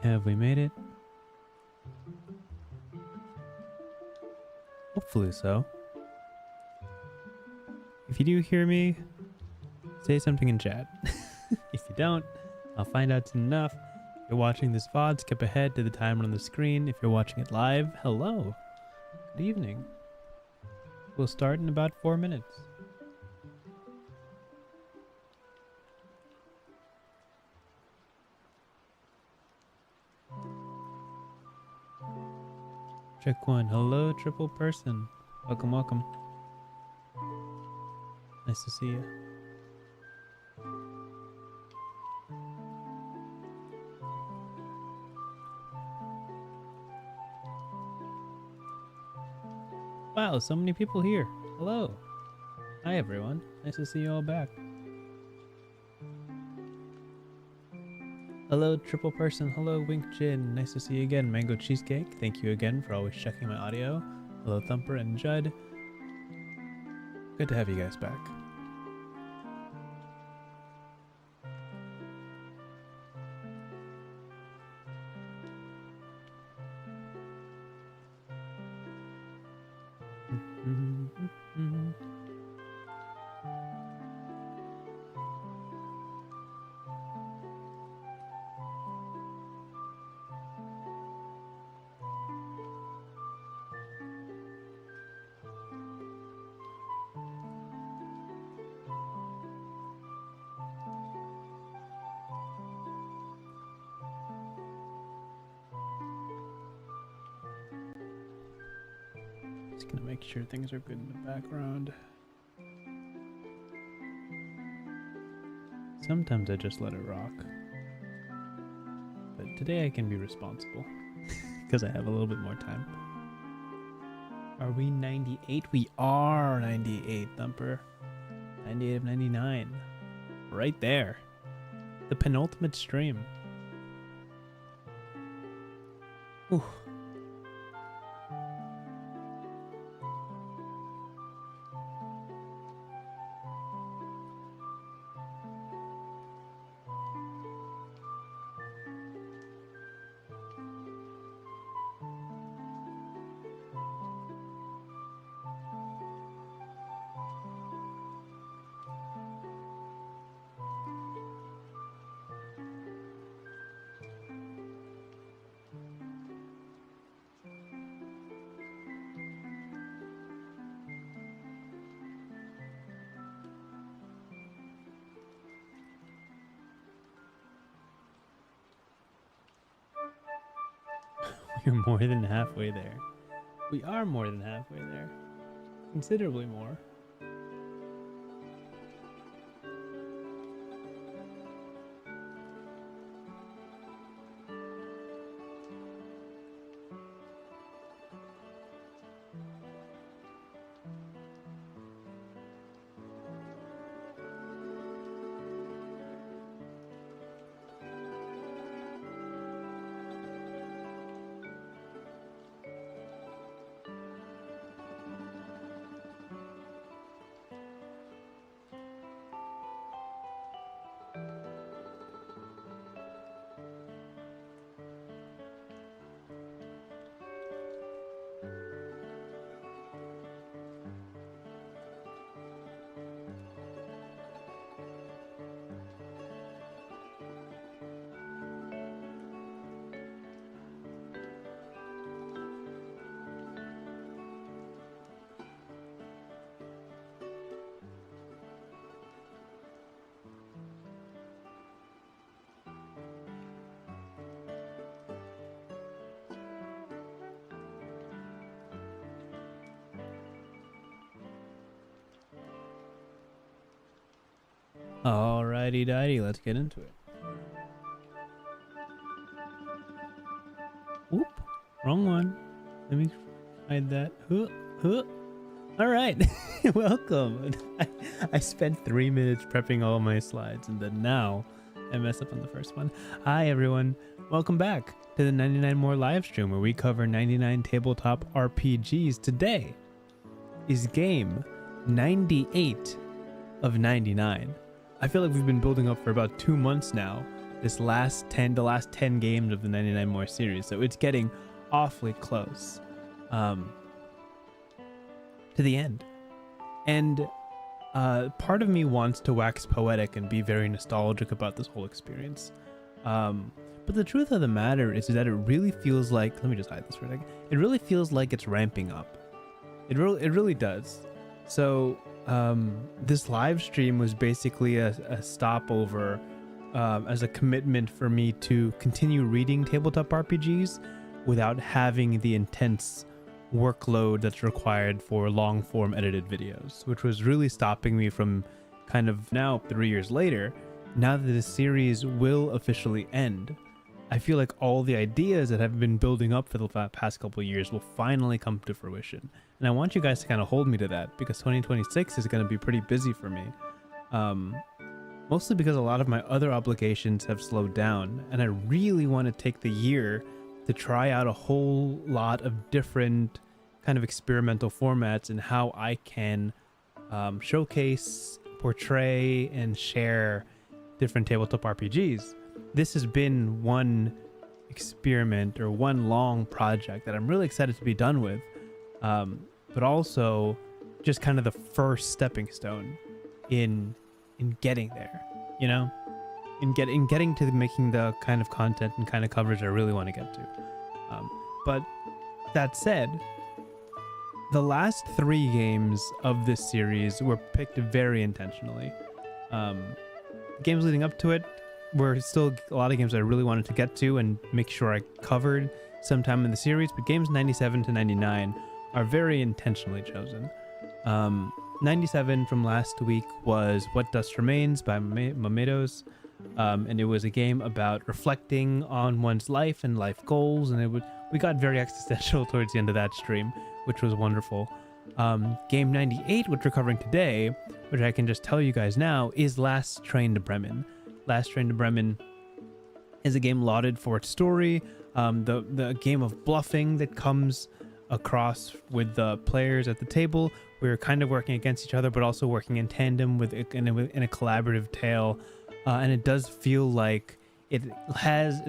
Have we made it? Hopefully so. If you do hear me, say something in chat. If you don't, I'll find out soon enough. If you're watching this VOD, skip ahead to the timer on the screen. If you're watching it live, hello. Good evening. We'll start in about 4 minutes. Check one. Hello, triple person. Welcome, welcome. Nice to see you. Wow, so many people here. Hello. Hi, everyone. Nice to see you all back. Hello, triple person. Hello, Wink Jin. Nice to see you again. Mango Cheesecake. Thank you again for always checking my audio. Hello, Thumper and Judd. Good to have you guys back. Just gonna make sure things are good in the background. Sometimes I just let it rock. But today I can be responsible because I have a little bit more time. Are we 98? We are 98, Thumper. 98 of 99. Right there. The penultimate stream. Ooh. We're more than halfway there. We are more than halfway there. Considerably more. Alrighty dighty, let's get into it. Whoop, wrong one. Let me hide that. Alright, welcome. I spent 3 minutes prepping all my slides and then now I mess up on the first one. Hi everyone, welcome back to the 99 More live stream where we cover 99 tabletop RPGs. Today is game 98 of 99. I feel like we've been building up for about 2 months now the last 10 games of the 99 More series. So it's getting awfully close to the end. And part of me wants to wax poetic and be very nostalgic about this whole experience. But the truth of the matter is that it really feels like, let me just hide this for a second. It really feels like it's ramping up. It really does. So this live stream was basically a stopover as a commitment for me to continue reading tabletop RPGs without having the intense workload that's required for long form edited videos, which was really stopping me from kind of now 3 years later, now that the series will officially end. I feel like all the ideas that have been building up for the past couple of years will finally come to fruition. And I want you guys to kind of hold me to that, because 2026 is going to be pretty busy for me. Mostly because a lot of my other obligations have slowed down, and I really want to take the year to try out a whole lot of different kind of experimental formats and how I can showcase, portray, and share different tabletop RPGs. This has been one experiment or one long project that I'm really excited to be done with, but also just kind of the first stepping stone in getting there, you know, in getting to making the kind of content and kind of coverage I really want to get to. But that said, the last 3 games of this series were picked very intentionally. Games leading up to it were still a lot of games I really wanted to get to and make sure I covered sometime in the series, but games 97 to 99 are very intentionally chosen. 97 from last week was What Dust Remains by Mamedos, and it was a game about reflecting on one's life and life goals, and we got very existential towards the end of that stream, which was wonderful. Game 98, which we're covering today, which I can just tell you guys now, is Last Train to Bremen. Last Train to Bremen is a game lauded for its story, the game of bluffing that comes across with the players at the table. We're kind of working against each other, but also working in tandem in a collaborative tale, and it does feel like it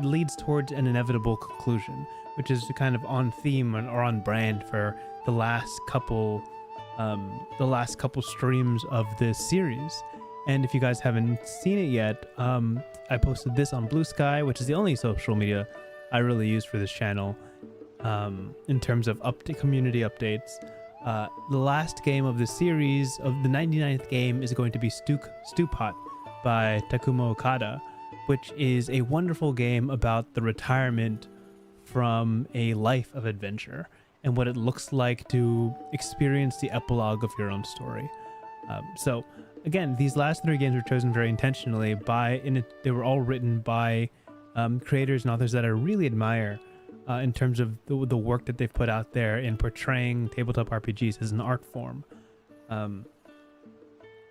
leads towards an inevitable conclusion, which is kind of on theme or on brand for the last couple streams of this series. And if you guys haven't seen it yet, I posted this on Blue Sky, which is the only social media I really use for this channel in terms of community updates. The last game of the series, of the 99th game, is going to be Stew Pot by Takuma Okada, which is a wonderful game about the retirement from a life of adventure and what it looks like to experience the epilogue of your own story. So again, these last 3 games were chosen very intentionally they were all written by creators and authors that I really admire in terms of the work that they've put out there in portraying tabletop RPGs as an art form.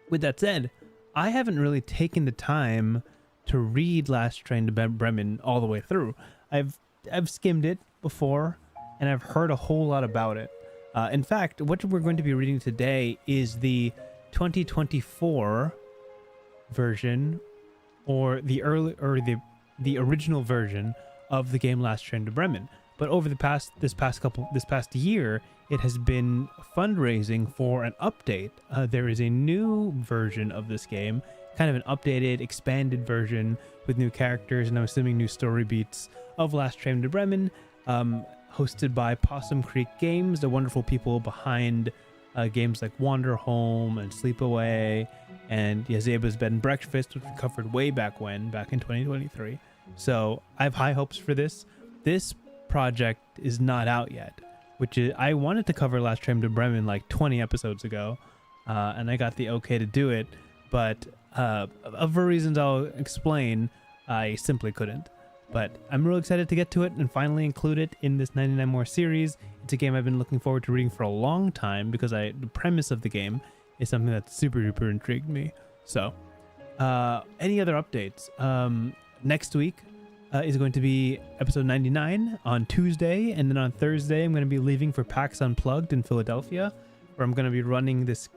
With that said, I haven't really taken the time to read Last Train to Bremen all the way through. I've skimmed it before, and I've heard a whole lot about it. In fact, what we're going to be reading today is the 2024 version, or the original version of the game Last Train to Bremen. But over this past year, it has been fundraising for an update. There is a new version of this game, kind of an updated, expanded version with new characters, and I'm assuming new story beats of Last Train to Bremen, hosted by Possum Creek Games, the wonderful people behind games like Wander Home and Sleepaway and Yazeba's Bed and Breakfast, which we covered way back in 2023. So I have high hopes for this. This project is not out yet, which is, I wanted to cover Last Train to Bremen like 20 episodes ago, and I got the okay to do it, but for reasons I'll explain, I simply couldn't. But I'm really excited to get to it and finally include it in this 99 More series. It's a game I've been looking forward to reading for a long time because the premise of the game is something that super duper intrigued me. So, any other updates? Next week is going to be episode 99 on Tuesday, and then on Thursday I'm going to be leaving for PAX Unplugged in Philadelphia, where I'm going to be running this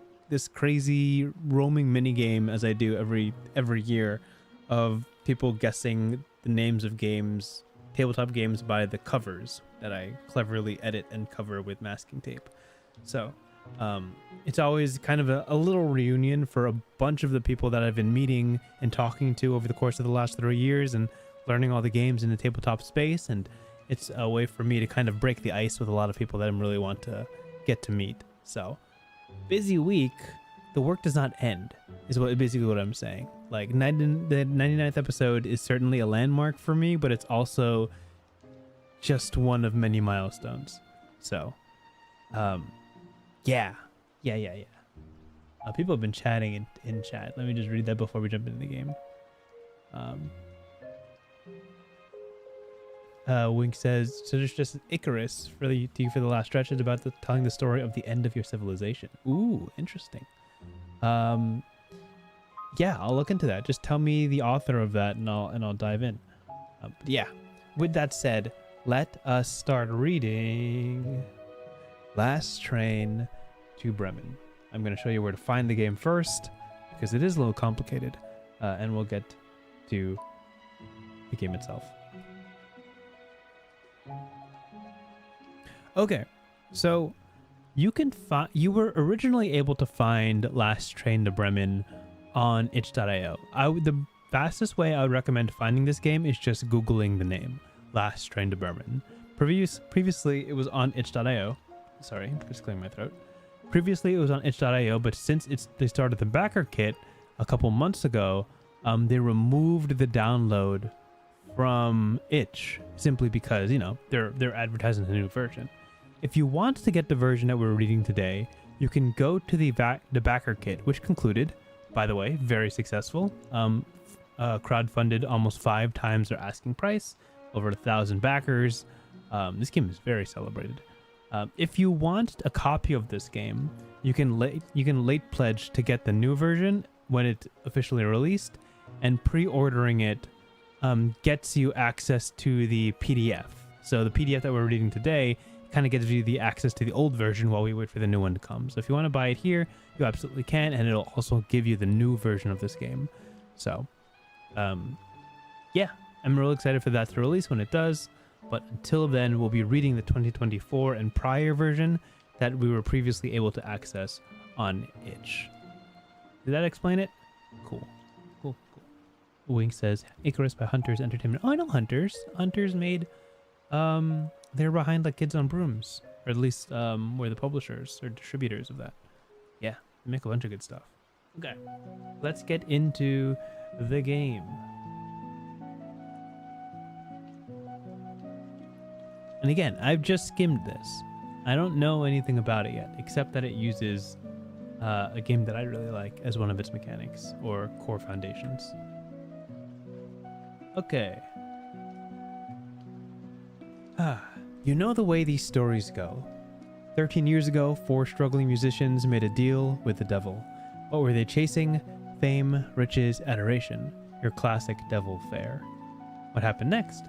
crazy roaming mini game as I do every year of people guessing the names of games, tabletop games, by the covers that I cleverly edit and cover with masking tape. So it's always kind of a little reunion for a bunch of the people that I've been meeting and talking to over the course of the last 3 years and learning all the games in the tabletop space. And it's a way for me to kind of break the ice with a lot of people that I really want to get to meet. So busy week. The work does not end, is basically what I'm saying. Like, the 99th episode is certainly a landmark for me, but it's also just one of many milestones. So, yeah. People have been chatting in chat. Let me just read that before we jump into the game. Wink says, so there's just Icarus for the last stretch. It's about telling the story of the end of your civilization. Ooh, interesting. Yeah, I'll look into that. Just tell me the author of that and I'll dive in. Yeah, with that said, let us start reading Last Train to Bremen. I'm going to show you where to find the game first because it is a little complicated, and we'll get to the game itself. Okay, so you were originally able to find Last Train to Bremen on itch.io. The fastest way I would recommend finding this game is just Googling the name, Last Train to Bremen. Previously, it was on itch.io. Sorry, just clearing my throat. Previously, it was on itch.io, but since they started the backer kit a couple months ago, they removed the download from itch simply because, they're advertising the new version. If you want to get the version that we're reading today, you can go to the backer kit, which concluded, by the way, very successful. Crowdfunded almost 5 times their asking price, over 1,000 backers. This game is very celebrated. If you want a copy of this game, you can late pledge to get the new version when it's officially released, and pre-ordering it gets you access to the PDF. So the PDF that we're reading today kind of gives you the access to the old version while we wait for the new one to come. So if you want to buy it here, you absolutely can, and it'll also give you the new version of this game. So, yeah, I'm really excited for that to release when it does. But until then, we'll be reading the 2024 and prior version that we were previously able to access on itch. Did that explain it? Cool. Wink says, Icarus by Hunters Entertainment. Oh, I know Hunters. Hunters made, they're behind like Kids on Brooms, or at least we're the publishers or distributors of that. Yeah, they make a bunch of good stuff. Okay, let's get into the game. And again, I've just skimmed this. I don't know anything about it yet, except that it uses a game that I really like as one of its mechanics or core foundations. Okay. You know the way these stories go. 13 years ago, 4 struggling musicians made a deal with the devil. What were they chasing? Fame, riches, adoration. Your classic devil fare. What happened next?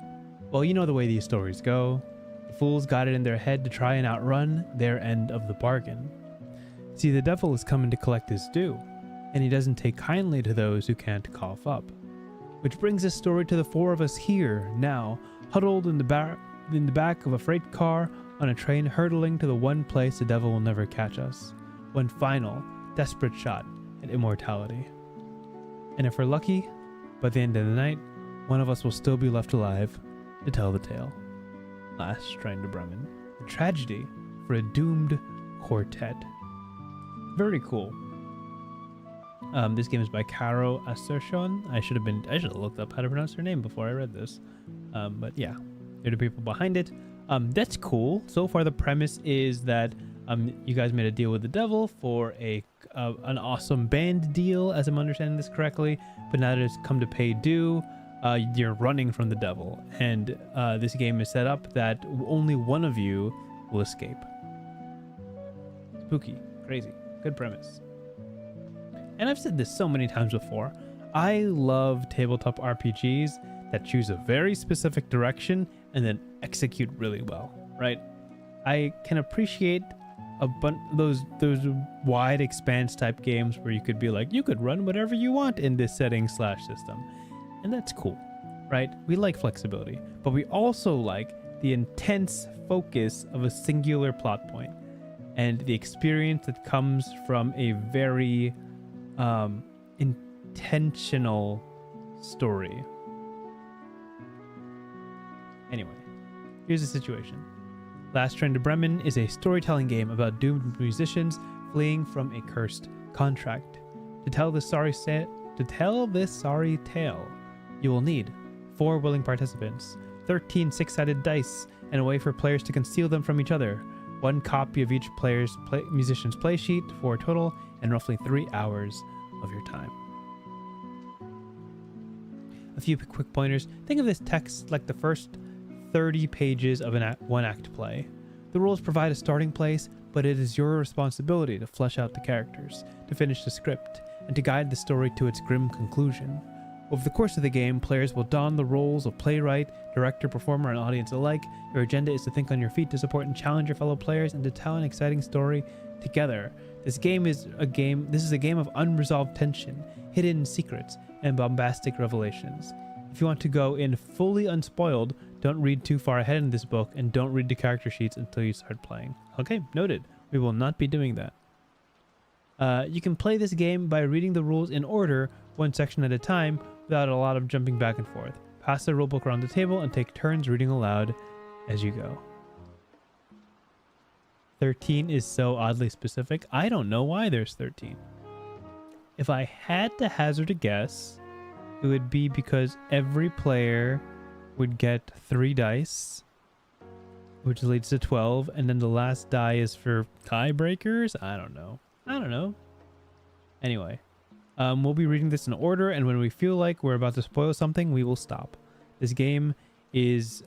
Well, you know the way these stories go. The fools got it in their head to try and outrun their end of the bargain. See, the devil is coming to collect his due, and he doesn't take kindly to those who can't cough up. Which brings this story to the 4 of us here, now, huddled in the back of a freight car on a train hurtling to the one place the devil will never catch us. One final, desperate shot at immortality. And if we're lucky, by the end of the night, one of us will still be left alive to tell the tale. Last Train to Bremen. A tragedy for a doomed quartet. Very cool. This game is by Caro Asertion. I should have looked up how to pronounce her name before I read this. But yeah, they're the people behind it. That's cool. So far, the premise is that you guys made a deal with the devil for an awesome band deal, as I'm understanding this correctly. But now that it's come to pay due, you're running from the devil, and this game is set up that only one of you will escape. Spooky, crazy, good premise. And I've said this so many times before. I love tabletop RPGs that choose a very specific direction and then execute really well, right? I can appreciate those wide expanse type games where you could be like, you could run whatever you want in this setting / system. And that's cool, right? We like flexibility, but we also like the intense focus of a singular plot point and the experience that comes from a very intentional story. Anyway, here's the situation. Last Train to Bremen is a storytelling game about doomed musicians fleeing from a cursed contract. To tell this sorry tale, you will need 4 willing participants, 13 6-sided dice, and a way for players to conceal them from each other, 1 copy of each musician's play sheet for a total, and roughly 3 hours of your time. A few quick pointers. Think of this text like the first 30 pages of an one-act play. The rules provide a starting place, but it is your responsibility to flesh out the characters, to finish the script, and to guide the story to its grim conclusion. Over the course of the game, players will don the roles of playwright, director, performer, and audience alike. Your agenda is to think on your feet, to support and challenge your fellow players, and to tell an exciting story together. This is a game of unresolved tension, hidden secrets, and bombastic revelations. If you want to go in fully unspoiled, don't read too far ahead in this book, and don't read the character sheets until you start playing. Okay, noted. We will not be doing that. You can play this game by reading the rules in order, one section at a time, without a lot of jumping back and forth. Pass the rulebook around the table and take turns reading aloud as you go. 13 is so oddly specific. I don't know why there's 13. If I had to hazard a guess, it would be because every player would get 3 dice, which leads to 12, and then the last die is for tiebreakers? I don't know. Anyway, we'll be reading this in order, and when we feel like we're about to spoil something, we will stop. This game is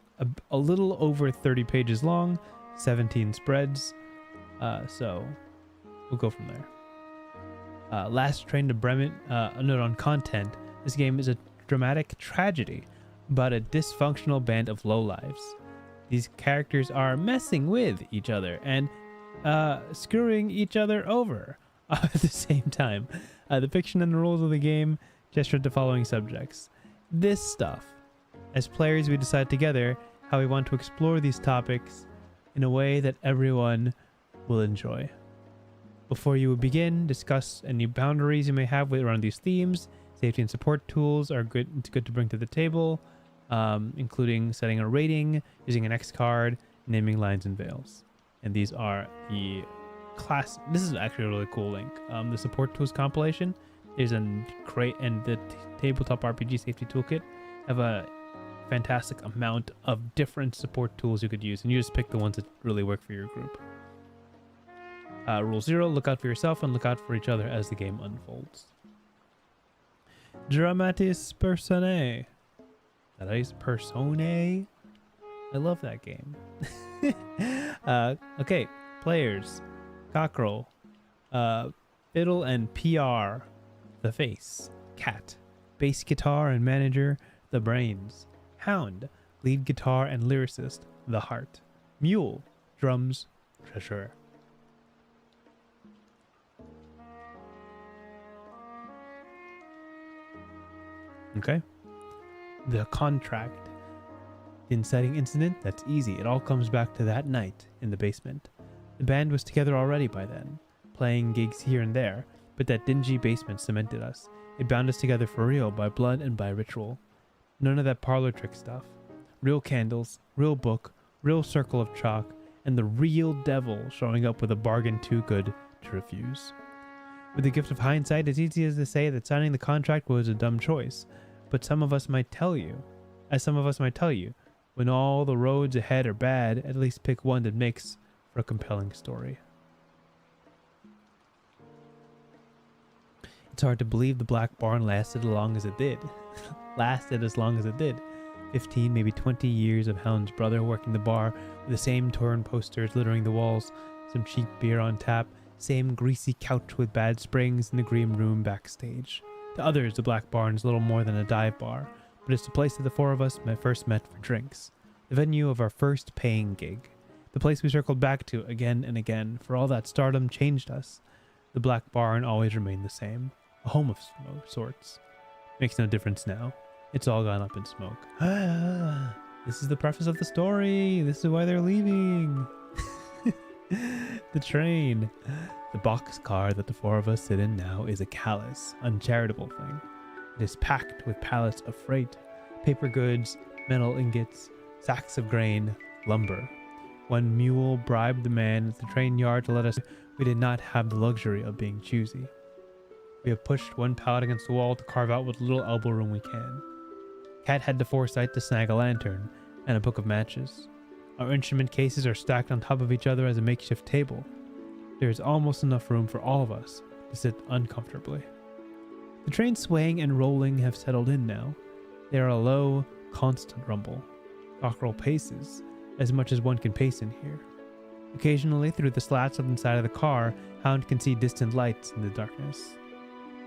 a little over 30 pages long, 17 spreads, so we'll go from there. Last Train to Bremen, a note on content. This game is a dramatic tragedy about a dysfunctional band of lowlives. These characters are messing with each other and screwing each other over at the same time. The fiction and the rules of the game gesture to following subjects. This stuff. As players, we decide together how we want to explore these topics in a way that everyone will enjoy. Before you begin, discuss any boundaries you may have around these themes. Safety and support tools are good. It's good to bring to the table, including setting a rating, using an X card, naming lines and veils. And these are the class. This is actually a really cool link. The support tools compilation is a great, and the tabletop RPG safety toolkit have a fantastic amount of different support tools you could use, and you just pick the ones that really work for your group. Rule 0, look out for yourself and look out for each other as the game unfolds. Dramatis Personae. Personae. I love that game. Okay, players. Cockerel. Fiddle and PR. The face. Cat. Bass guitar and manager. The brains. Hound. Lead guitar and lyricist. The heart. Mule. Drums. Treasurer. Okay. The contract. The inciting incident, that's easy. It all comes back to that night in the basement. The band was together already by then, playing gigs here and there, but that dingy basement cemented us. It bound us together for real, by blood and by ritual. None of that parlor trick stuff. Real candles, real book, real circle of chalk, and the real devil showing up with a bargain too good to refuse. With the gift of hindsight, it's easy to say that signing the contract was a dumb choice, but some of us might tell you, when all the roads ahead are bad, at least pick one that makes for a compelling story. It's hard to believe the Black Barn lasted as long as it did. 15, maybe 20 years of Helen's brother working the bar with the same torn posters littering the walls, some cheap beer on tap, same greasy couch with bad springs in the green room backstage. To others, the Black Barn is little more than a dive bar, but it's the place that the 4 of us first met for drinks. The venue of our first paying gig. The place we circled back to again and again, for all that stardom changed us. The Black Barn always remained the same. A home of sorts. Makes no difference now. It's all gone up in smoke. This is the preface of the story. This is why they're leaving. The train. The boxcar that the four of us sit in now is a callous, uncharitable thing. It is packed with pallets of freight, paper goods, metal ingots, sacks of grain, lumber. One mule bribed the man at the train yard to let us. We did not have the luxury of being choosy. We have pushed one pallet against the wall to carve out what little elbow room we can. Cat had the foresight to snag a lantern and a book of matches. Our instrument cases are stacked on top of each other as a makeshift table. There is almost enough room for all of us to sit uncomfortably. The trains swaying and rolling have settled in now. They are a low, constant rumble. Cockerel paces, as much as one can pace in here. Occasionally, through the slats on the side of the car, Hound can see distant lights in the darkness.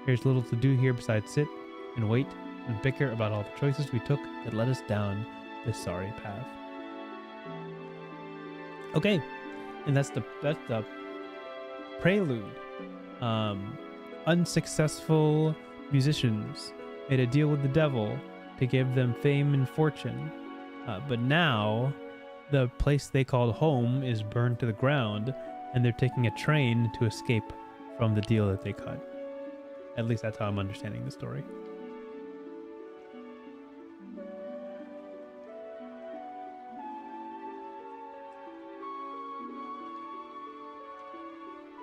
There's little to do here besides sit and wait and bicker about all the choices we took that led us down this sorry path. Okay, and that's the prelude. Unsuccessful musicians made a deal with the devil to give them fame and fortune, but now the place they called home is burned to the ground, and they're taking a train to escape from the deal that they cut. At least that's how I'm understanding the story.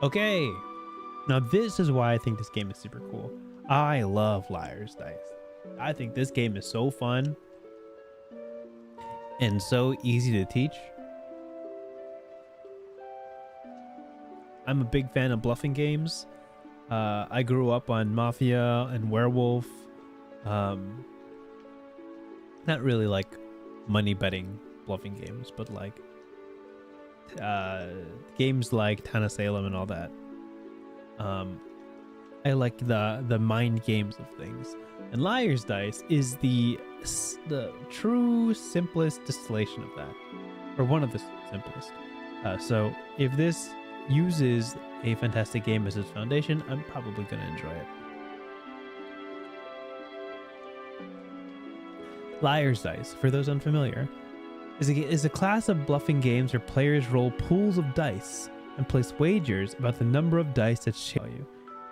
Okay, now this is why I think this game is super cool. I love Liar's Dice. I think this game is so fun and so easy to teach. I'm a big fan of bluffing games. I grew up on Mafia and Werewolf. Not really like money betting bluffing games, but like games like Town of Salem and all that. I like the mind games of things, and Liar's Dice is the true simplest distillation of that, or one of the simplest. So if this uses a fantastic game as its foundation, I'm probably going to enjoy it. Liar's Dice, for those unfamiliar, is a class of bluffing games where players roll pools of dice and place wagers about the number of dice that share value.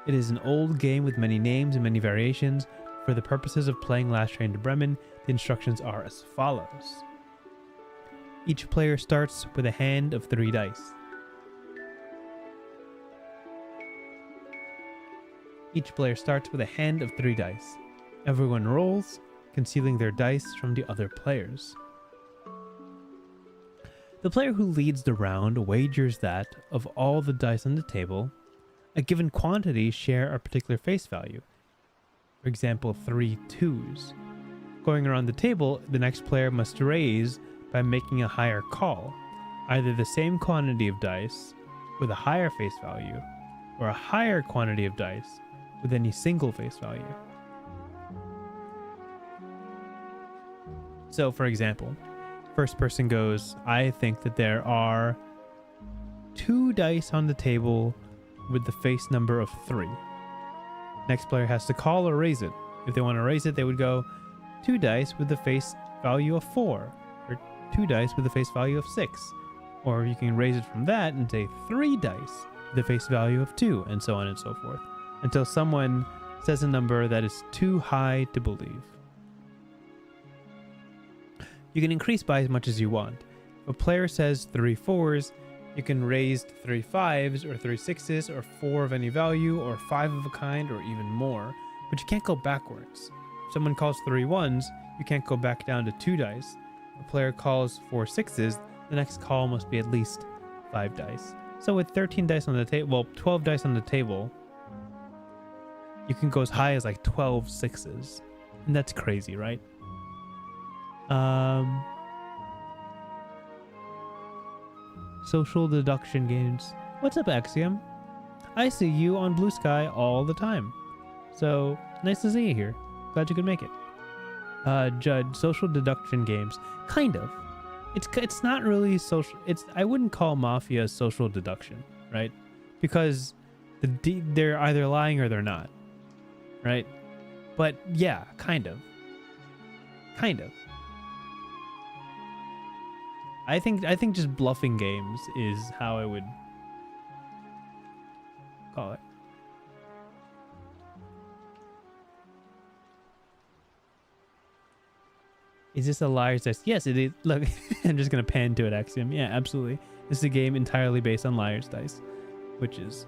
It is an old game with many names and many variations. For the purposes of playing Last Train to Bremen, the instructions are as follows. Each player starts with a hand of 3 dice. Each player starts with a hand of 3 dice. Everyone rolls, concealing their dice from the other players. The player who leads the round wagers that, of all the dice on the table, a given quantity share a particular face value. For example, 3 2s. Going around the table, the next player must raise by making a higher call, either the same quantity of dice with a higher face value, or a higher quantity of dice with any single face value. So, for example, first person goes, I think that there are 2 dice on the table with the face number of 3. Next player has to call or raise it. If they want to raise it, they would go 2 dice with the face value of 4, or 2 dice with the face value of 6. Or you can raise it from that and say 3 dice with the face value of 2, and so on and so forth, until someone says a number that is too high to believe. You can increase by as much as you want. If a player says 3 4s, you can raise 3 5s, or 3 6s, or 4 of any value, or 5 of a kind, or even more, but you can't go backwards. If someone calls 3 1s, you can't go back down to 2 dice. If a player calls 4 6s, the next call must be at least 5 dice. So with 13 dice on the table, well, 12 dice on the table, you can go as high as like 12 6s. And that's crazy, right? Social deduction games. What's up, Axiom? I see you on Blue Sky all the time. So, nice to see you here. Glad you could make it. Judd, social deduction games. Kind of. It's not really social. I wouldn't call Mafia social deduction, right? Because they're either lying or they're not, right? But yeah, kind of. Kind of. I think just bluffing games is how I would call it. Is this a liar's dice? Yes, it is. Look, I'm just gonna pan to it, Axiom. Yeah, absolutely. This is a game entirely based on liar's dice, which is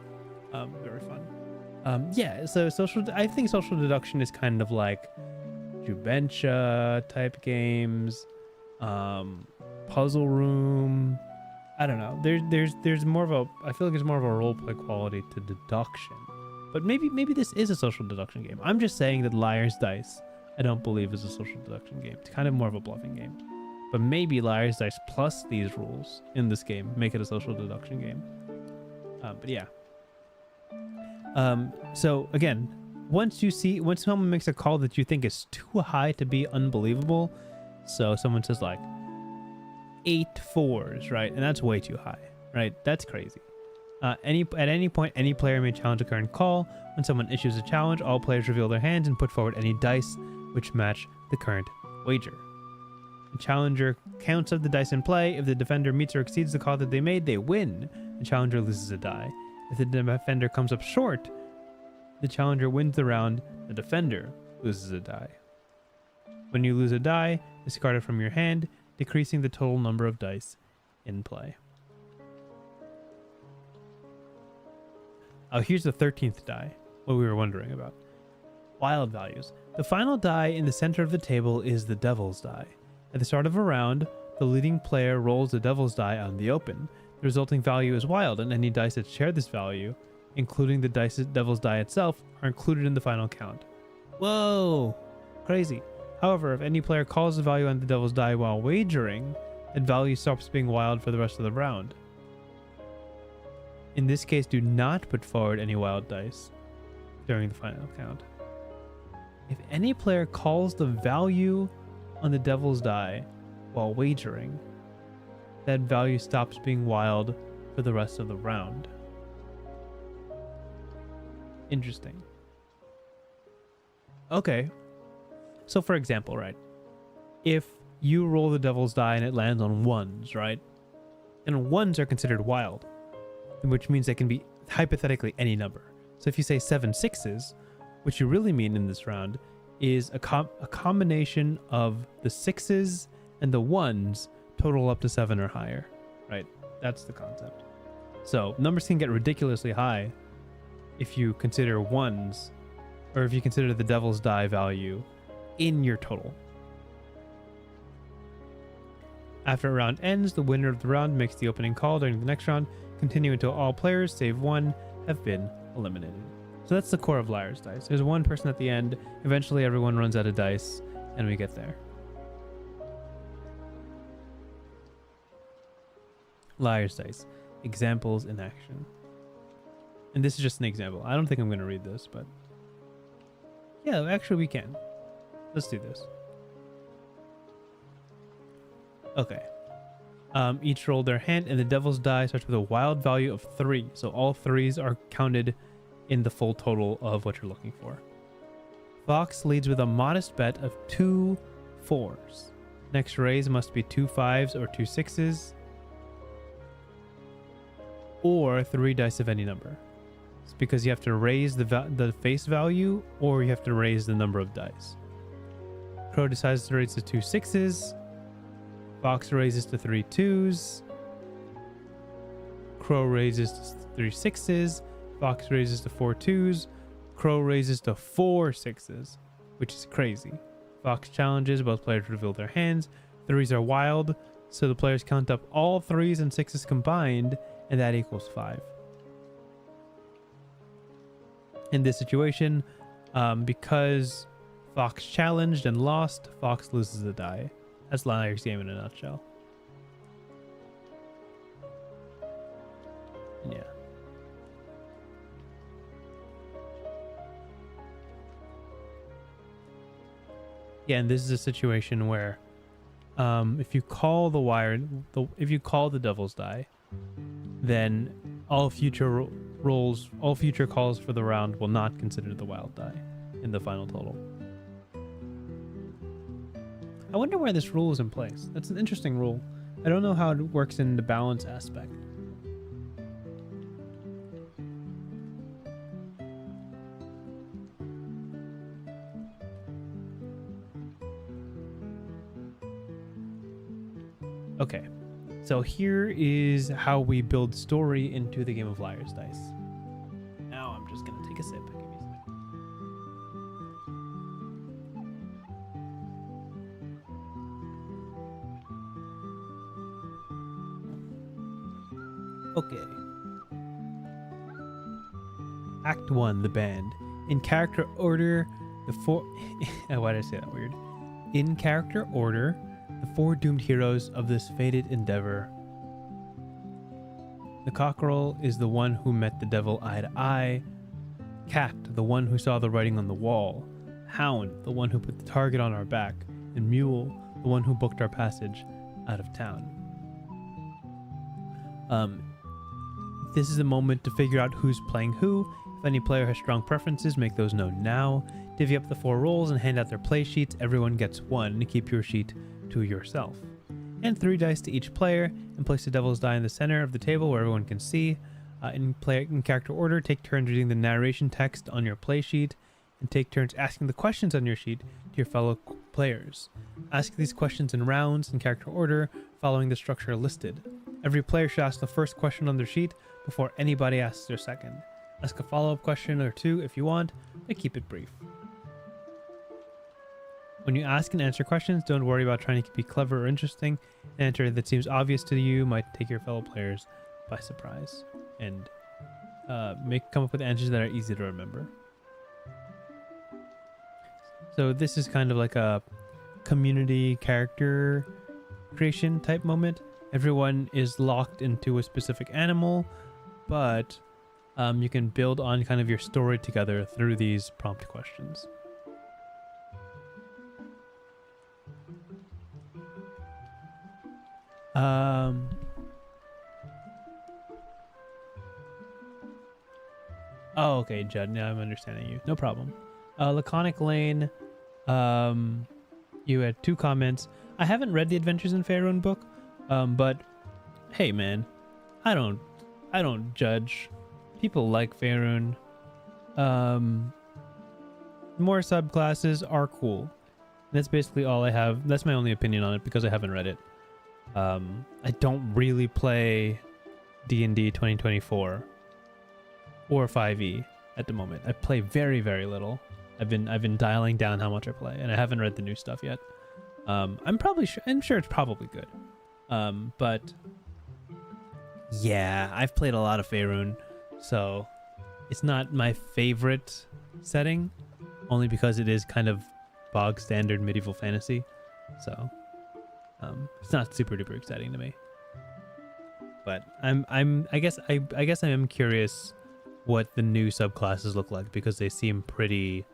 very fun. Yeah, so I think social deduction is kind of like Jubentia type games, Puzzle Room. I don't know. There's more of a. I feel like there's more of a roleplay quality to deduction, but maybe this is a social deduction game. I'm just saying that liar's dice, I don't believe is a social deduction game. It's kind of more of a bluffing game. But maybe liar's dice plus these rules in this game make it a social deduction game. But yeah. So again, once someone makes a call that you think is too high to be unbelievable, so someone says like 8 4s, right? And that's way too high, right? That's crazy. At any point, any player may challenge a current call. When someone issues a challenge, all players reveal their hands and put forward any dice which match the current wager. The challenger counts up the dice in play. If the defender meets or exceeds the call that they made, they win. The challenger loses a die. If the defender comes up short, the challenger wins the round. The defender loses a die. When you lose a die, discard it from your hand, decreasing the total number of dice in play. Oh, here's the 13th die, what we were wondering about. Wild values. The final die in the center of the table is the devil's die. At the start of a round, the leading player rolls the devil's die on the open. The resulting value is wild, and any dice that share this value, including the devil's die itself, are included in the final count. Whoa! Crazy. However, if any player calls the value on the devil's die while wagering, that value stops being wild for the rest of the round. In this case, do not put forward any wild dice during the final count. If any player calls the value on the devil's die while wagering, that value stops being wild for the rest of the round. Interesting. Okay. So for example, right, if you roll the devil's die and it lands on 1s, right, then 1s are considered wild, which means they can be hypothetically any number. So if you say 7 6s, what you really mean in this round is a combination of the 6s and the 1s total up to 7 or higher, right? That's the concept. So numbers can get ridiculously high if you consider 1s, or if you consider the devil's die value in your total. After a round ends, the winner of the round makes the opening call during the next round, continue until all players, save one, have been eliminated. So that's the core of liar's dice. There's one person at the end. Eventually everyone runs out of dice and we get there. Liar's dice. Examples in action. And this is just an example. I don't think I'm going to read this, but yeah, actually we can. Let's do this. Okay. Each roll their hand and the devil's die starts with a wild value of 3. So all 3s are counted in the full total of what you're looking for. Fox leads with a modest bet of 2 4s. Next raise must be 2 5s or 2 6s, or 3 dice of any number. It's because you have to raise the face value, or you have to raise the number of dice. Crow decides to raise to 2 6s. Fox raises to 3 2s. Crow raises to 3 6s. Fox raises to 4 2s. Crow raises to 4 6s, which is crazy. Fox challenges, both players reveal their hands. 3s are wild, so the players count up all 3s and 6s combined, and that equals 5. In this situation, because Fox challenged and lost, Fox loses the die. That's Liar's game in a nutshell. Yeah. Yeah, and this is a situation where if you call if you call the devil's die, then all future all future calls for the round will not consider the wild die in the final total. I wonder why this rule is in place. That's an interesting rule. I don't know how it works in the balance aspect. Okay, so here is how we build story into the game of Liar's Dice. Now I'm just gonna take a sip. Give me a second. Okay. Act 1, the band. In character order, the four... Why did I say that weird? In character order, the four doomed heroes of this fated endeavor. The cockerel is the one who met the devil eye to eye. Cat, the one who saw the writing on the wall. Hound, the one who put the target on our back. And Mule, the one who booked our passage out of town. This is a moment to figure out who's playing who. If any player has strong preferences, make those known now. Divvy up the 4 roles and hand out their play sheets. Everyone gets 1 to keep your sheet to yourself. And 3 dice to each player, and place the devil's die in the center of the table where everyone can see. In character order, take turns reading the narration text on your play sheet, and take turns asking the questions on your sheet to your fellow players. Ask these questions in rounds in character order, following the structure listed. Every player should ask the first question on their sheet before anybody asks their second. Ask a follow-up question or 2 if you want, but keep it brief. When you ask and answer questions, don't worry about trying to be clever or interesting. An answer that seems obvious to you might take your fellow players by surprise. And come up with answers that are easy to remember. So this is kind of like a community character creation type moment. Everyone is locked into a specific animal, but you can build on kind of your story together through these prompt questions. Oh, okay, Judd. Now I'm understanding you. No problem. Laconic Lane. You had 2 comments. I haven't read the Adventures in Faerun book, but hey, man, I don't judge. People like Faerun. More subclasses are cool. That's basically all I have. That's my only opinion on it because I haven't read it. I don't really play D&D 2024 or 5e at the moment. I play very, very little. I've been dialing down how much I play, and I haven't read the new stuff yet. I'm sure it's probably good. But yeah, I've played a lot of Faerun, so it's not my favorite setting, only because it is kind of bog standard medieval fantasy. So it's not super duper exciting to me. But I guess I am curious what the new subclasses look like, because they seem pretty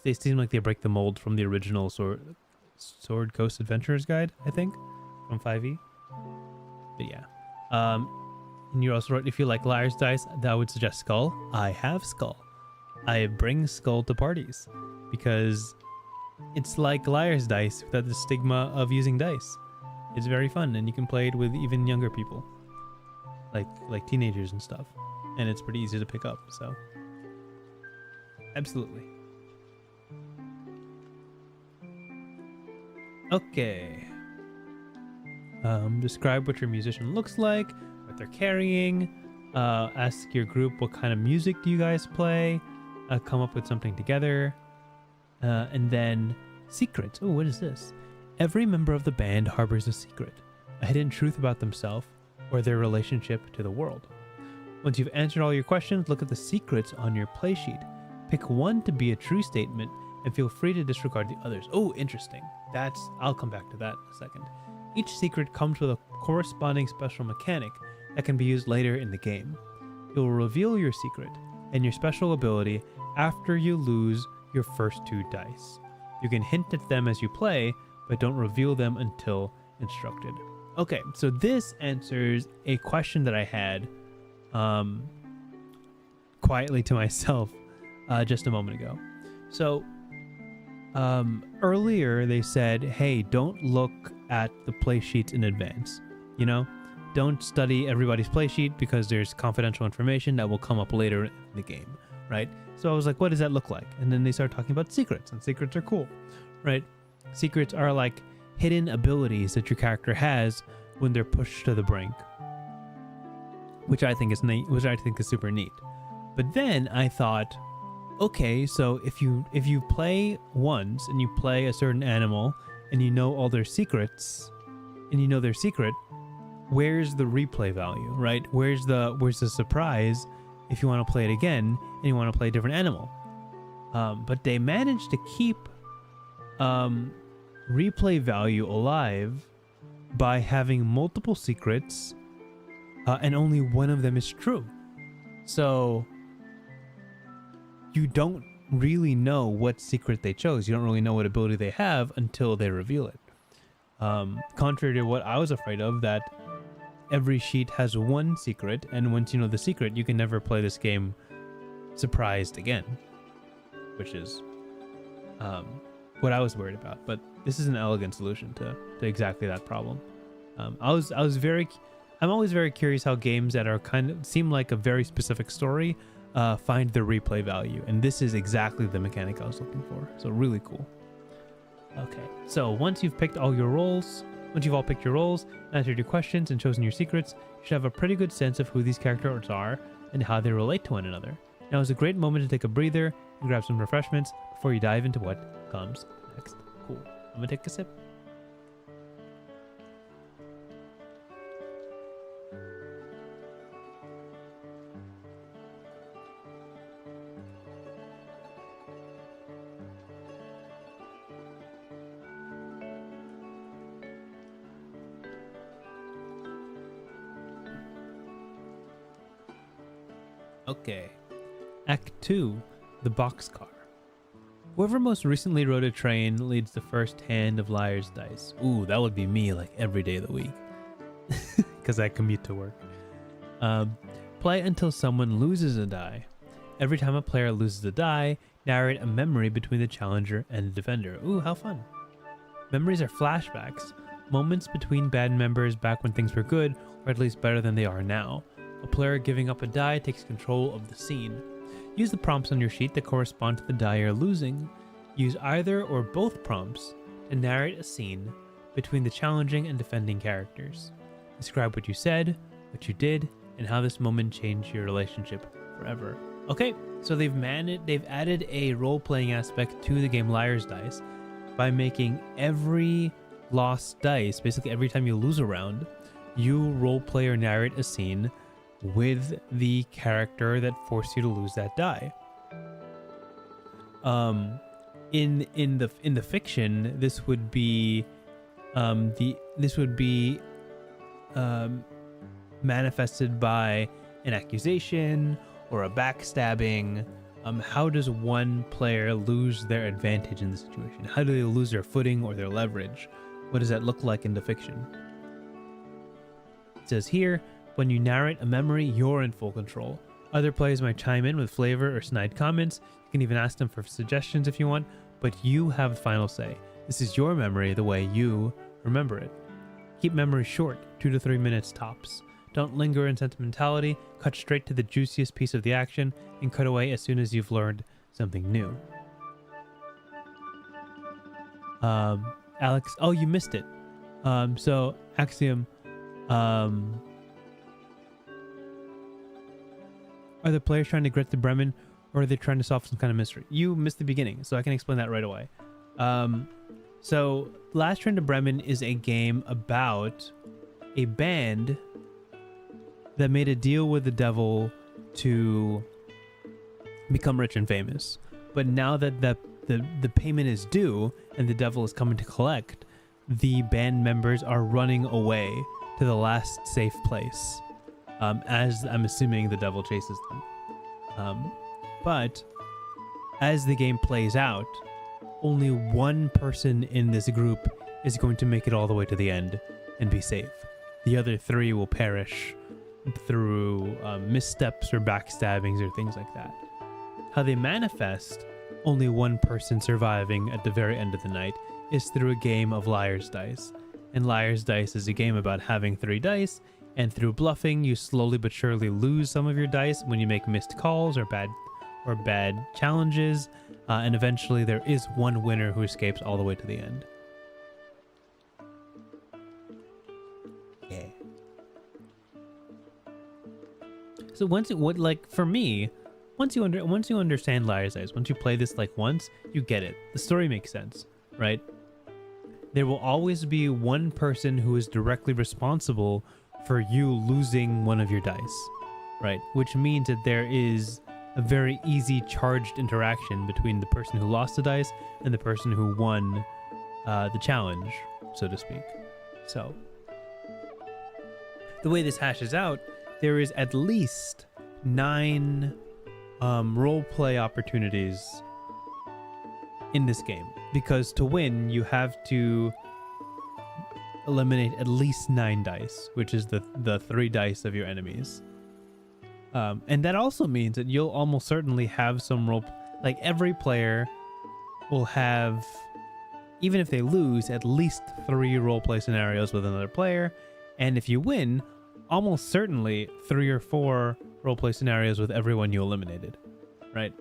they seem like they break the mold from the original Sword Coast Adventurer's Guide, I think, from 5e. But yeah. And you also wrote, if you like Liar's Dice, I would suggest Skull. I have Skull. I bring Skull to parties because it's like Liar's Dice without the stigma of using dice. It's very fun, and you can play it with even younger people, like teenagers and stuff, and it's pretty easy to pick up. So absolutely. Okay. Describe what your musician looks like, what they're carrying. Ask your group what kind of music do you guys play. Come up with something together. And then secrets. Oh, what is this? Every member of the band harbors a secret, a hidden truth about themselves or their relationship to the world. Once you've answered all your questions, look at the secrets on your play sheet. Pick one to be a true statement and feel free to disregard the others. Oh, interesting. I'll come back to that in a second. Each secret comes with a corresponding special mechanic that can be used later in the game. You'll reveal your secret and your special ability after you lose your first 2 dice. You can hint at them as you play, but don't reveal them until instructed. Okay, so this answers a question that I had quietly to myself just a moment ago. So Earlier they said, hey, don't look at the play sheets in advance. You know, don't study everybody's play sheet because there's confidential information that will come up later in the game, right? So I was like, what does that look like? And then they started talking about secrets, and secrets are cool, right? Secrets are like hidden abilities that your character has when they're pushed to the brink, which I think is neat, which I think is super neat. But then I thought, okay, so if you play once and you play a certain animal and you know all their secrets and you know their secret, where's the replay value, right? Where's the surprise if you want to play it again and you want to play a different animal? But they managed to keep replay value alive by having multiple secrets, and only one of them is true. So you don't really know what secret they chose. You don't really know what ability they have until they reveal it. Contrary to what I was afraid of, that every sheet has one secret, and once you know the secret, you can never play this game surprised again, which is what I was worried about. But this is an elegant solution to exactly that problem. I'm always very curious how games that are kind of seem like a very specific story find the replay value, and this is exactly the mechanic I was looking for. So really cool. Okay, so once you've picked all your roles, once you've all picked your roles, answered your questions, and chosen your secrets, you should have a pretty good sense of who these characters are and how they relate to one another. Now is a great moment to take a breather and grab some refreshments before you dive into what comes next. Cool. I'm gonna take a sip. Okay. Act 2, the boxcar. Whoever most recently rode a train leads the first hand of liar's dice. Ooh, that would be me like every day of the week. Because I commute to work. Play until someone loses a die. Every time a player loses a die, narrate a memory between the challenger and the defender. Ooh, how fun. Memories are flashbacks. Moments between band members back when things were good, or at least better than they are now. A player giving up a die takes control of the scene. Use the prompts on your sheet that correspond to the die you're losing. Use either or both prompts to narrate a scene between the challenging and defending characters. Describe what you said, what you did, and how this moment changed your relationship forever. Okay, so they've added a role-playing aspect to the game Liar's Dice by making every lost dice, basically every time you lose a round, you role-play or narrate a scene with the character that forced you to lose that die. In the fiction, this would be manifested by an accusation or a backstabbing. How does one player lose their advantage in the situation? How do they lose their footing or their leverage? What does that look like in the fiction? It says here, when you narrate a memory, you're in full control. Other players might chime in with flavor or snide comments. You can even ask them for suggestions if you want, but you have the final say. This is your memory the way you remember it. Keep memories short, 2 to 3 minutes tops. Don't linger in sentimentality, cut straight to the juiciest piece of the action, and cut away as soon as you've learned something new. Alex, oh, you missed it. So, Axiom, are the players trying to get to Bremen, or are they trying to solve some kind of mystery? You missed the beginning, so I can explain that right away. So, Last Train to Bremen is a game about a band that made a deal with the devil to become rich and famous. But now that the payment is due and the devil is coming to collect, the band members are running away to the last safe place. As I'm assuming the devil chases them. But as the game plays out, only one person in this group is going to make it all the way to the end and be safe. The other 3 will perish through missteps or backstabbings or things like that. How they manifest only one person surviving at the very end of the night is through a game of Liar's Dice. And Liar's Dice is a game about having 3 dice, and through bluffing, you slowly but surely lose some of your dice when you make missed calls or bad challenges, and eventually there is one winner who escapes all the way to the end. Yeah. So for me, once you understand Liar's Dice, once you play this like once, you get it. The story makes sense, right? There will always be one person who is directly responsible for you losing one of your dice, right? Which means that there is a very easy charged interaction between the person who lost the dice and the person who won the challenge, so to speak. So the way this hashes out, there is at least 9 roleplay opportunities in this game, because to win you have to eliminate at least 9 dice, which is the 3 dice of your enemies. And that also means that you'll almost certainly have some like every player will have, even if they lose, at least 3 roleplay scenarios with another player, and if you win, almost certainly 3 or 4 roleplay scenarios with everyone you eliminated, right?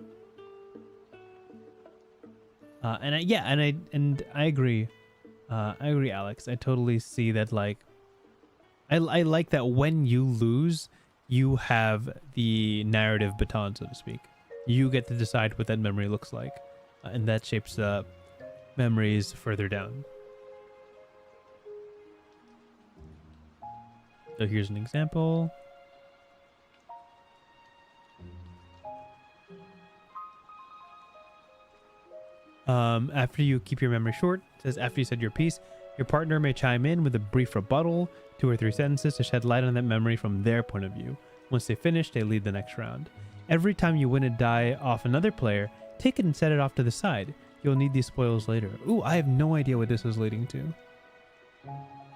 And I agree. I agree, Alex. I totally see that. Like, I like that when you lose, you have the narrative baton, so to speak. You get to decide what that memory looks like, and that shapes memories further down. So here's an example. After you keep your memory short, it says after you said your piece, your partner may chime in with a brief rebuttal, 2 or 3 sentences to shed light on that memory from their point of view. Once they finish, they lead the next round. Every time you win a die off another player, take it and set it off to the side. You'll need these spoils later. Ooh, I have no idea what this is leading to.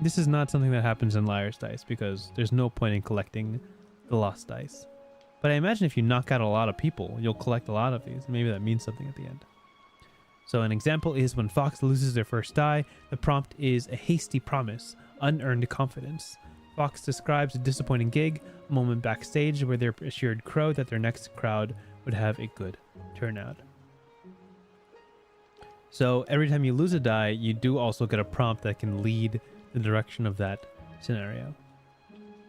This is not something that happens in Liar's Dice, because there's no point in collecting the lost dice. But I imagine if you knock out a lot of people, you'll collect a lot of these. Maybe that means something at the end. So an example is when Fox loses their first die, the prompt is a hasty promise, unearned confidence. Fox describes a disappointing gig, a moment backstage where they're assured Crow that their next crowd would have a good turnout. So every time you lose a die, you do also get a prompt that can lead the direction of that scenario.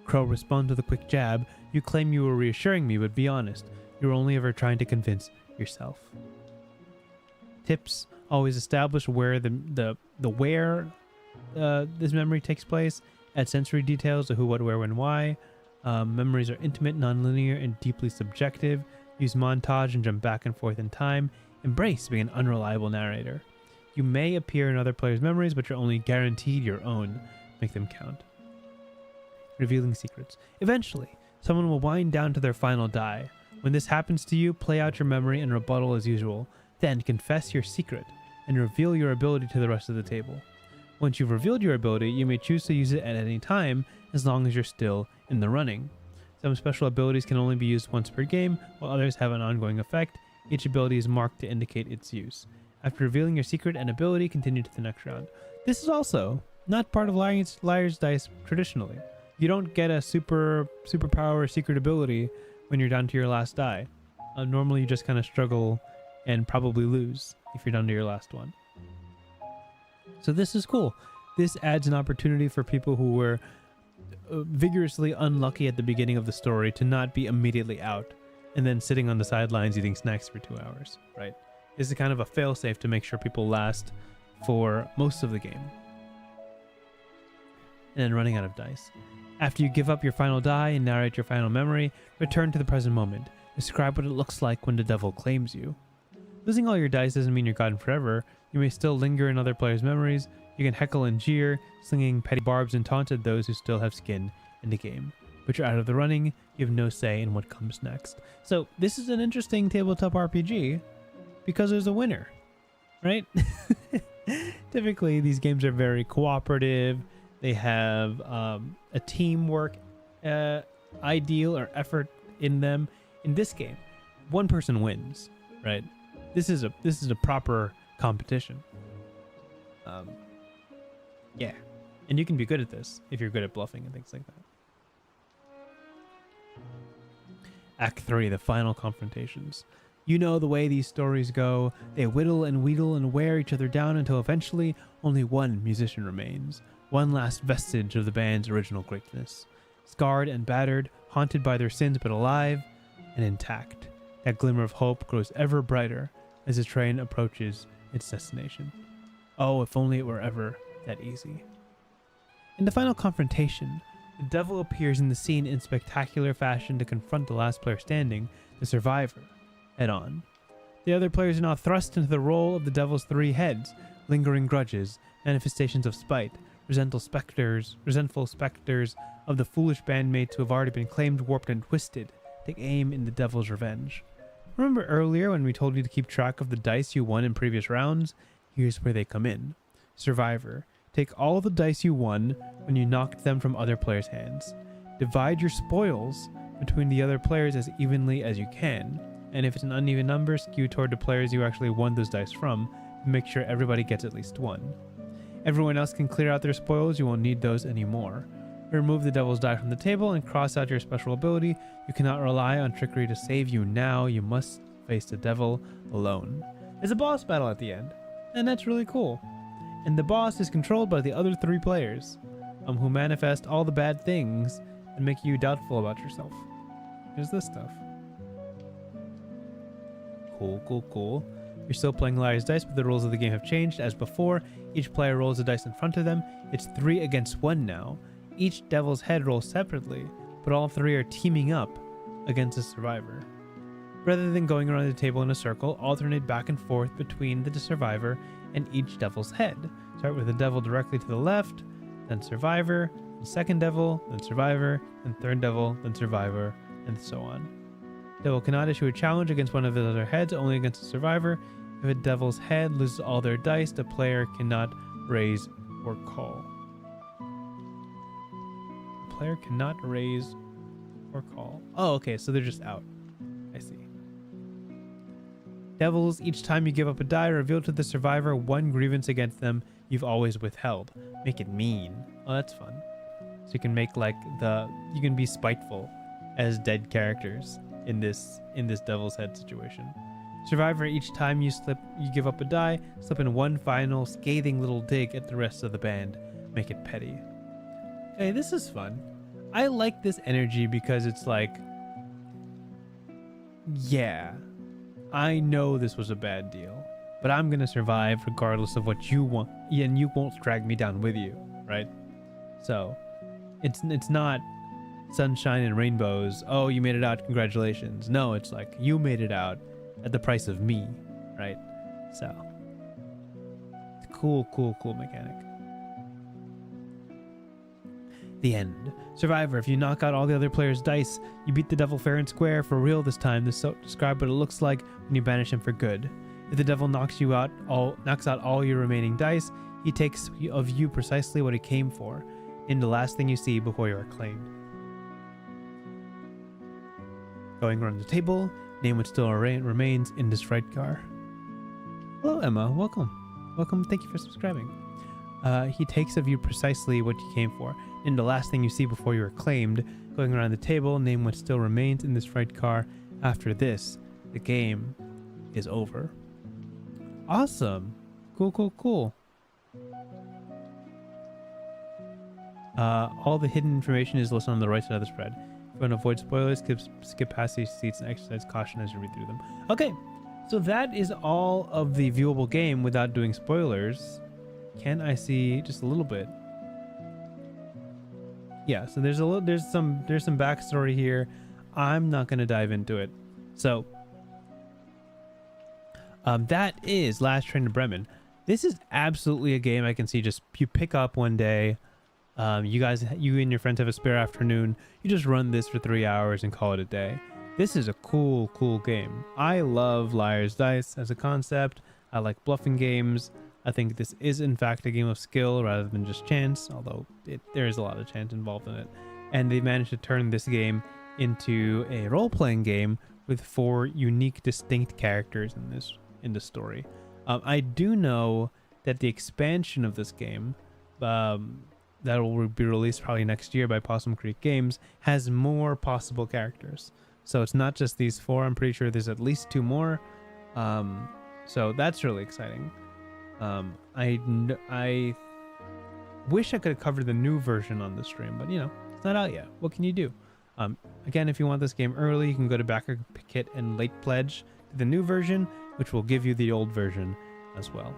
Crow responds with a quick jab. You claim you were reassuring me, but be honest. You're only ever trying to convince yourself. Tips: always establish where where this memory takes place. Add sensory details of who, what, where, when, why. Memories are intimate, nonlinear, and deeply subjective. Use montage and jump back and forth in time. Embrace being an unreliable narrator. You may appear in other players' memories, but you're only guaranteed your own. Make them count. Revealing secrets. Eventually, someone will wind down to their final die. When this happens to you, play out your memory and rebuttal as usual. Then confess your secret and reveal your ability to the rest of the table. Once you've revealed your ability, you may choose to use it at any time as long as you're still in the running. Some special abilities can only be used once per game, while others have an ongoing effect. Each ability is marked to indicate its use. After revealing your secret and ability, continue to the next round. This is also not part of Liar's Dice traditionally. You don't get a superpower or secret ability when you're down to your last die. Normally you just kind of struggle and probably lose if you're down to your last one. So this is cool. This adds an opportunity for people who were vigorously unlucky at the beginning of the story to not be immediately out and then sitting on the sidelines eating snacks for 2 hours, right? This is kind of a failsafe to make sure people last for most of the game. And then running out of dice. After you give up your final die and narrate your final memory, return to the present moment. Describe what it looks like when the devil claims you. Losing all your dice doesn't mean you're gone forever. You may still linger in other players' memories. You can heckle and jeer, slinging petty barbs and taunt at those who still have skin in the game. But you're out of the running. You have no say in what comes next. So this is an interesting tabletop RPG because there's a winner, right? Typically, these games are very cooperative. They have a teamwork ideal or effort in them. In this game, one person wins, right? this is a proper competition. Yeah, and you can be good at this if you're good at bluffing and things like that. Act 3, the final confrontations. You know the way these stories go. They whittle and wheedle and wear each other down until eventually only one musician remains. One last vestige of the band's original greatness. Scarred and battered, haunted by their sins but alive and intact. That glimmer of hope grows ever brighter as the train approaches its destination. Oh, if only it were ever that easy. In the final confrontation, the devil appears in the scene in spectacular fashion to confront the last player standing, the survivor, head on. The other players are now thrust into the role of the devil's three heads, lingering grudges, manifestations of spite, resentful specters of the foolish bandmates who have already been claimed, warped, and twisted, take aim in the devil's revenge. Remember earlier when we told you to keep track of the dice you won in previous rounds? Here's where they come in. Survivor. Take all the dice you won when you knocked them from other players' hands. Divide your spoils between the other players as evenly as you can, and if it's an uneven number, skew toward the players you actually won those dice from, to make sure everybody gets at least one. Everyone else can clear out their spoils, you won't need those anymore. Remove the devil's die from the table and cross out your special ability. You cannot rely on trickery to save you now, you must face the devil alone. There's a boss battle at the end, and that's really cool. And the boss is controlled by the other three players, who manifest all the bad things and make you doubtful about yourself. Here's this stuff. Cool. You're still playing Liar's Dice, but the rules of the game have changed. As before, each player rolls a dice in front of them. It's 3 against 1 now. Each devil's head rolls separately, but all three are teaming up against the survivor. Rather than going around the table in a circle, alternate back and forth between the survivor and each devil's head. Start with the devil directly to the left, then survivor, then second devil, then survivor, then third devil, then survivor, and so on. Devil cannot issue a challenge against one of the other heads, only against the survivor. If a devil's head loses all their dice, the player cannot raise or call. The player cannot raise or call. Oh, okay, so they're just out. I see. Devils, each time you give up a die, reveal to the survivor one grievance against them you've always withheld. Make it mean. Oh, that's fun. So you can make you can be spiteful as dead characters in this devil's head situation. Survivor, each time you give up a die, slip in one final scathing little dig at the rest of the band. Make it petty. Hey, this is fun. I like this energy because it's like, yeah, I know this was a bad deal, but I'm gonna survive regardless of what you want, and you won't drag me down with you, right? So it's not sunshine and rainbows. Oh, you made it out, congratulations. No, it's like you made it out at the price of me, right? So cool mechanic. The end. Survivor, if you knock out all the other players' dice, you beat the devil fair and square for real this time. This describe what it looks like when you banish him for good. If the devil knocks out all your remaining dice, he takes of you precisely what he came for, and the last thing you see before you are claimed. Going around the table, name what still remains in this fright car. Hello, Emma. Welcome. Thank you for subscribing. He takes of you precisely what you came for. And the last thing you see before you are claimed. Going around the table, name what still remains in this fright car. After this, the game is over. Awesome. Cool. All the hidden information is listed on the right side of the spread. If you want to avoid spoilers, skip past these seats and exercise caution as you read through them. Okay, so that is all of the viewable game without doing spoilers. Can I see just a little bit? Yeah, so there's some backstory here. I'm not going to dive into it. So that is Last Train to Bremen. This is absolutely a game I can see just you pick up one day. You and your friends have a spare afternoon. You just run this for 3 hours and call it a day. This is a cool game. I love Liar's Dice as a concept. I like bluffing games. I think this is in fact a game of skill rather than just chance, although there is a lot of chance involved in it. And they managed to turn this game into a role-playing game with 4 unique, distinct characters in the story. I do know that the expansion of this game, that will be released probably next year by Possum Creek Games, has more possible characters. So it's not just these 4. I'm pretty sure there's at least 2 more. So that's really exciting. I wish I could have covered the new version on the stream, but it's not out yet. What can you do? Again, if you want this game early, you can go to Backer Kit and late pledge to the new version, which will give you the old version as well.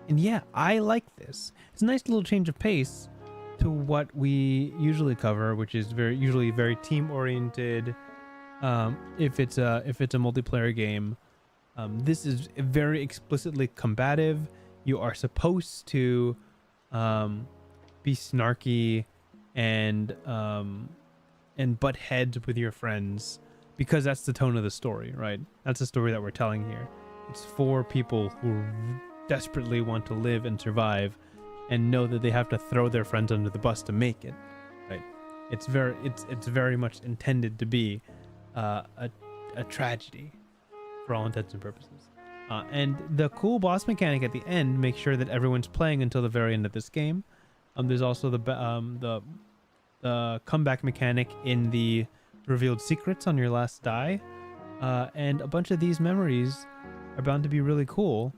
And yeah, I like this. It's a nice little change of pace to what we usually cover, which is usually very team oriented. If it's a multiplayer game, this is very explicitly combative. You are supposed to be snarky and butt heads with your friends, because that's the tone of the story, right? That's the story that we're telling here. It's for people who desperately want to live and survive and know that they have to throw their friends under the bus to make it, right? It's very much intended to be a tragedy for all intents and purposes. And the cool boss mechanic at the end makes sure that everyone's playing until the very end of this game. There's also the comeback mechanic in the revealed secrets on your last die, and a bunch of these memories are bound to be really cool,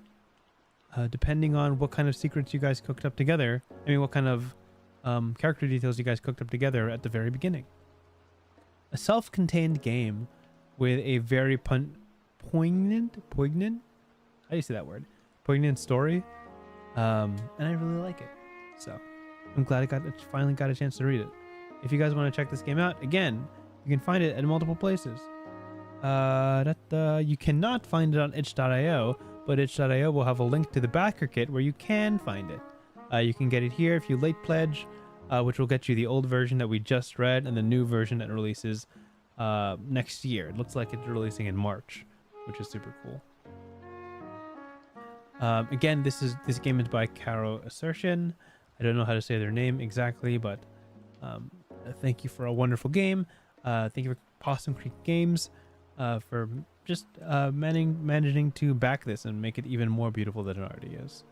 depending on what kind of secrets you guys cooked up together. I mean, what kind of character details you guys cooked up together at the very beginning. A self-contained game with a very poignant, how do you say that word? Poignant story, and I really like it. So I'm glad I finally got a chance to read it. If you guys want to check this game out, again, you can find it at multiple places. You cannot find it on itch.io, but itch.io will have a link to the backer kit where you can find it. You can get it here if you late pledge, which will get you the old version that we just read and the new version that releases next year. It looks like it's releasing in March, which is super cool. Again, this game is by Caro Assertion. I don't know how to say their name exactly, but thank you for a wonderful game. Thank you for Possum Creek Games for just managing to back this and make it even more beautiful than it already is.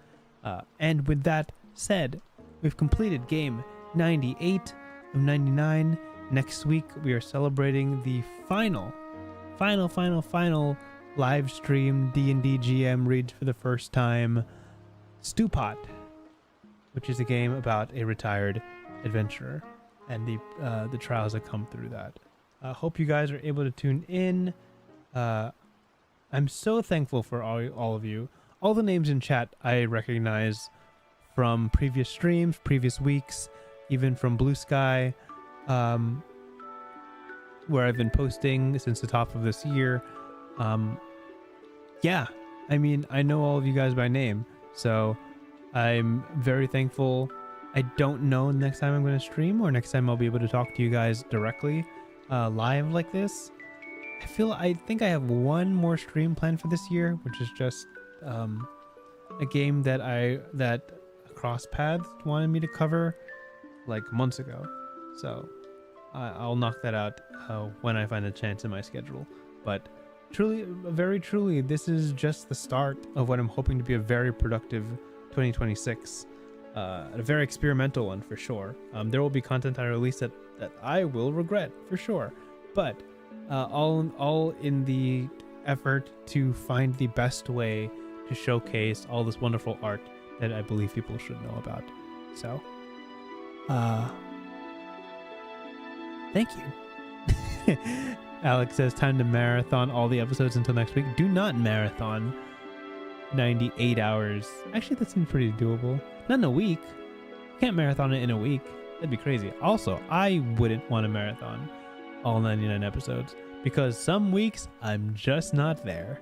And with that said, we've completed game 98 of 99. Next week, we are celebrating the final live stream D&D GM reads for the first time, Stewpot, which is a game about a retired adventurer and the trials that come through that. I hope you guys are able to tune in. I'm so thankful for all of you. All the names in chat I recognize from previous streams, previous weeks, even from Blue Sky, where I've been posting since the top of this year. Yeah, I mean, I know all of you guys by name, so I'm very thankful. I don't know next time I'm going to stream or next time I'll be able to talk to you guys directly live like this. I think I have one more stream planned for this year, which is just a game that Cross Paths wanted me to cover like months ago. So I'll knock that out when I find a chance in my schedule. But very truly, this is just the start of what I'm hoping to be a very productive 2026. A very experimental one for sure. There will be content I release that I will regret for sure, but all in the effort to find the best way to showcase all this wonderful art that I believe people should know about. So, thank you. Alex says, time to marathon all the episodes until next week. Do not marathon 98 hours. Actually, that seems pretty doable. Not in a week. Can't marathon it in a week. That'd be crazy. Also, I wouldn't want to marathon all 99 episodes because some weeks I'm just not there.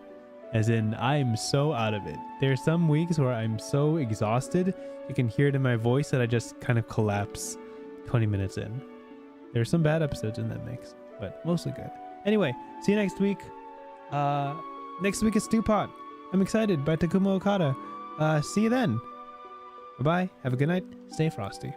As in, I'm so out of it. There's some weeks where I'm so exhausted, you can hear it in my voice that I just kind of collapse 20 minutes in. There's some bad episodes in that mix, but mostly good. Anyway, see you next week. Next week is Stewpot. I'm excited by Takuma Okada. See you then. Bye-bye. Have a good night. Stay frosty.